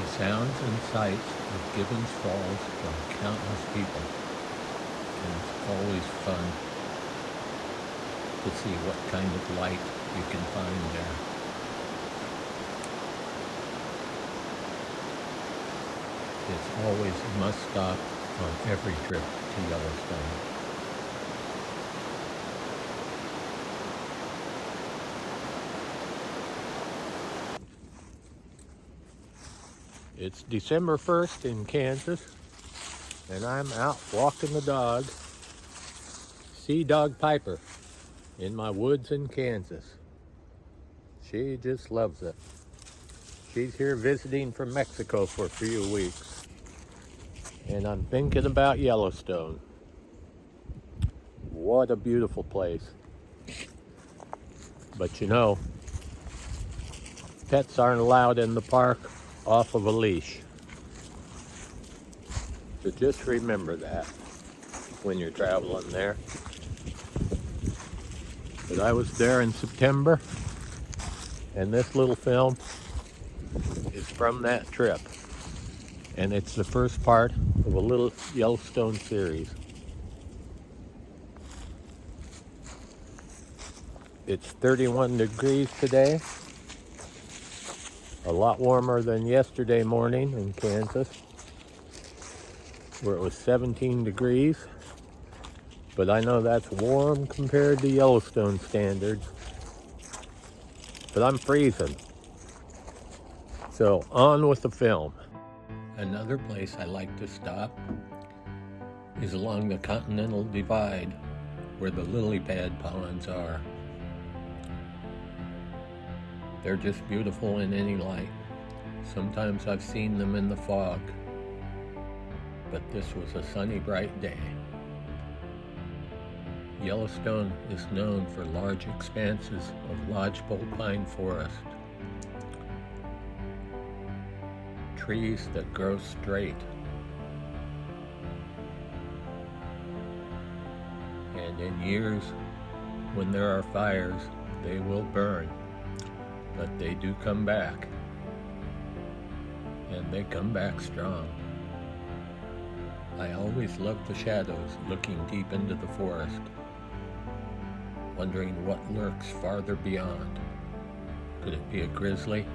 The sounds and sights of Gibbons Falls draw countless people, and it's always fun to see what kind of light you can find there. It's always a must-stop on every trip to Yellowstone. It's December 1st in Kansas, and I'm out walking the dog, Sea Dog Piper, in my woods in Kansas. She just loves it. She's here visiting from Mexico for a few weeks, and I'm thinking about Yellowstone. What a beautiful place. But you know, pets aren't allowed in the park off of a leash. So just remember that when you're traveling there. But I was there in September, and this little film is from that trip. And it's the first part of a little Yellowstone series. It's 31 degrees today. A lot warmer than yesterday morning in Kansas, where it was 17 degrees. But I know that's warm compared to Yellowstone standards. But I'm freezing. So on with the film. Another place I like to stop is along the Continental Divide, where the lily pad ponds are. They're just beautiful in any light. Sometimes I've seen them in the fog, but this was a sunny, bright day. Yellowstone is known for large expanses of lodgepole pine forest. Trees that grow straight. And in years when there are fires, they will burn, but they do come back. And they come back strong. I always love the shadows looking deep into the forest, wondering what lurks farther beyond. Could it be a grizzly?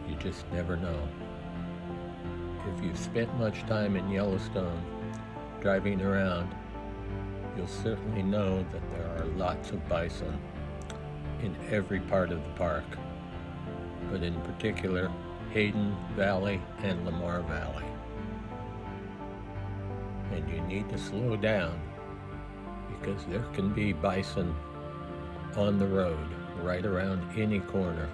You just never know. If you've spent much time in Yellowstone driving around, you'll certainly know that there are lots of bison in every part of the park, but in particular Hayden Valley and Lamar Valley. And you need to slow down because there can be bison on the road right around any corner.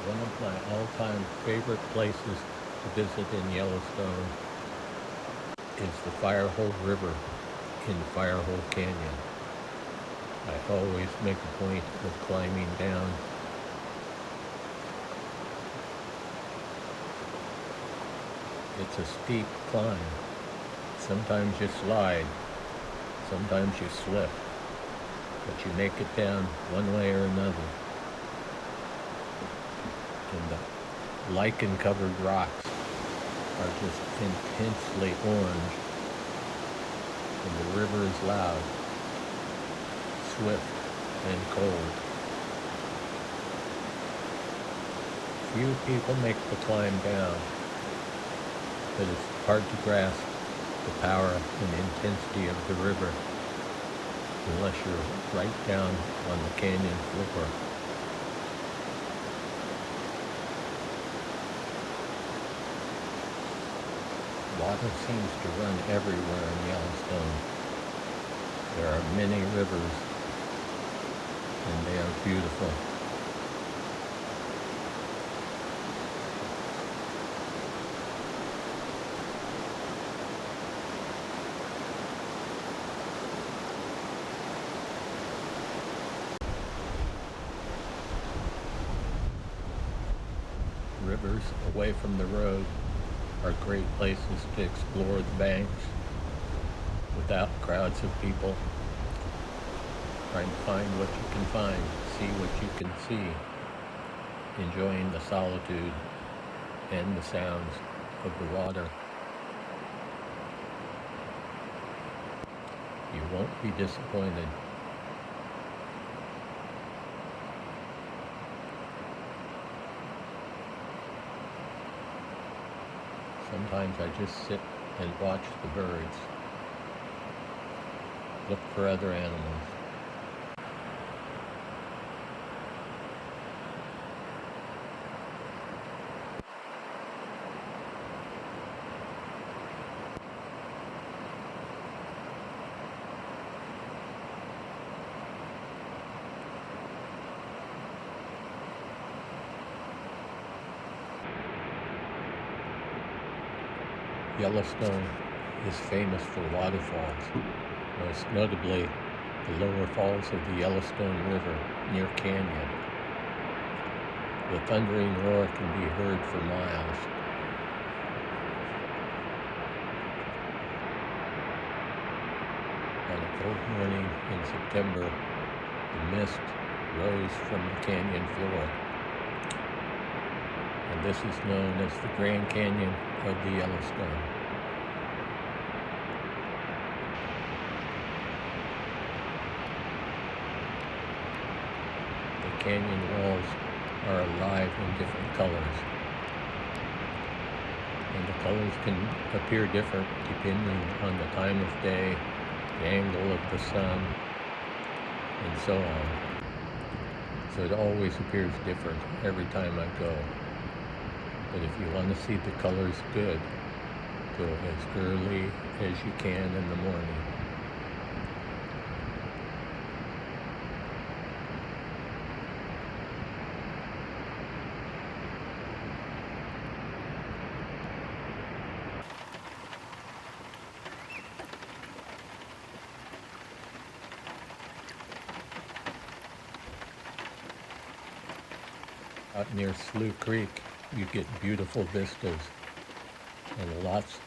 One of my all-time favorite places to visit in Yellowstone is the Firehole River in Firehole Canyon. I always make a point of climbing down. It's a steep climb. Sometimes you slide, sometimes you slip, but you make it down one way or another. And the lichen-covered rocks are just intensely orange, and the river is loud, swift, and cold. Few people make the climb down, but it's hard to grasp the power and intensity of the river unless you're right down on the canyon floor. Water seems to run everywhere in Yellowstone. There are many rivers, and they are beautiful. Rivers away from the road are great places to explore the banks without crowds of people, trying to find what you can find, see what you can see. enjoying the solitude and the sounds of the water. You won't be disappointed. Sometimes I just sit and watch the birds, look for other animals. Yellowstone is famous for waterfalls, most notably the lower falls of the Yellowstone River near Canyon. The thundering roar can be heard for miles. On a cold morning in September, the mist rose from the canyon floor, and this is known as the Grand Canyon of the Yellowstone. The canyon walls are alive in different colors, and the colors can appear different depending on the time of day, the angle of the sun, and so on. So it always appears different every time I go. But if you want to see the colors good, go as early as you can in the morning. Out near Slough Creek, you get beautiful vistas and lots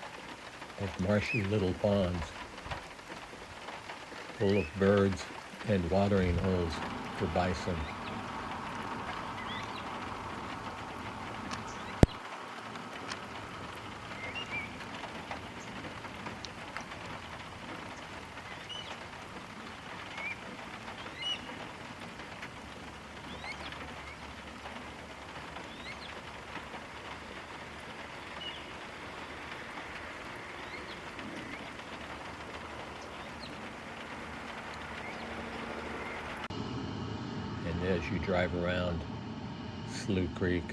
of marshy little ponds full of birds and watering holes for bison. And as you drive around Slough Creek,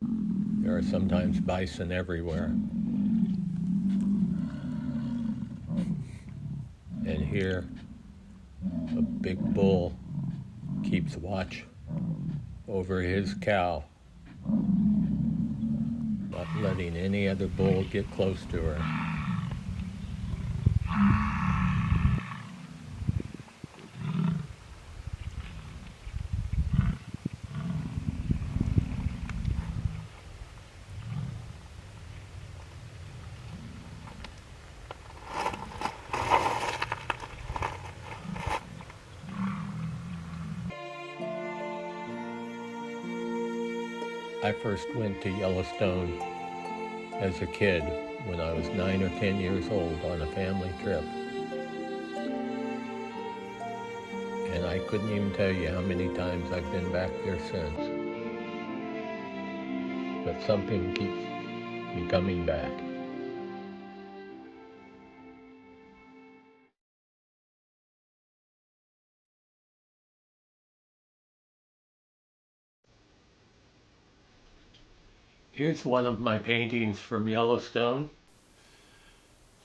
there are sometimes bison everywhere. And here, a big bull keeps watch over his cow, not letting any other bull get close to her. I first went to Yellowstone as a kid when I was 9 or 10 years old on a family trip. And I couldn't even tell you how many times I've been back there since. But something keeps me coming back. Here's one of my paintings from Yellowstone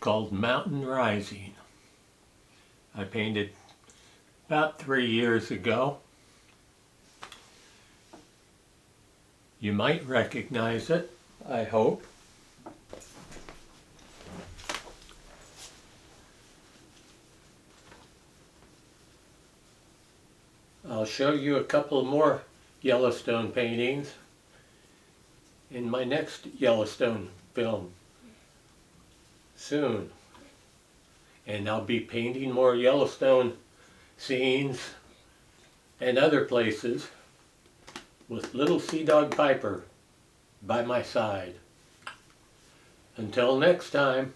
called Mountain Rising. I painted about 3 years ago. You might recognize it, I hope. I'll show you a couple more Yellowstone paintings in my next Yellowstone film soon. And I'll be painting more Yellowstone scenes and other places with little Sea Dog Piper by my side. Until next time.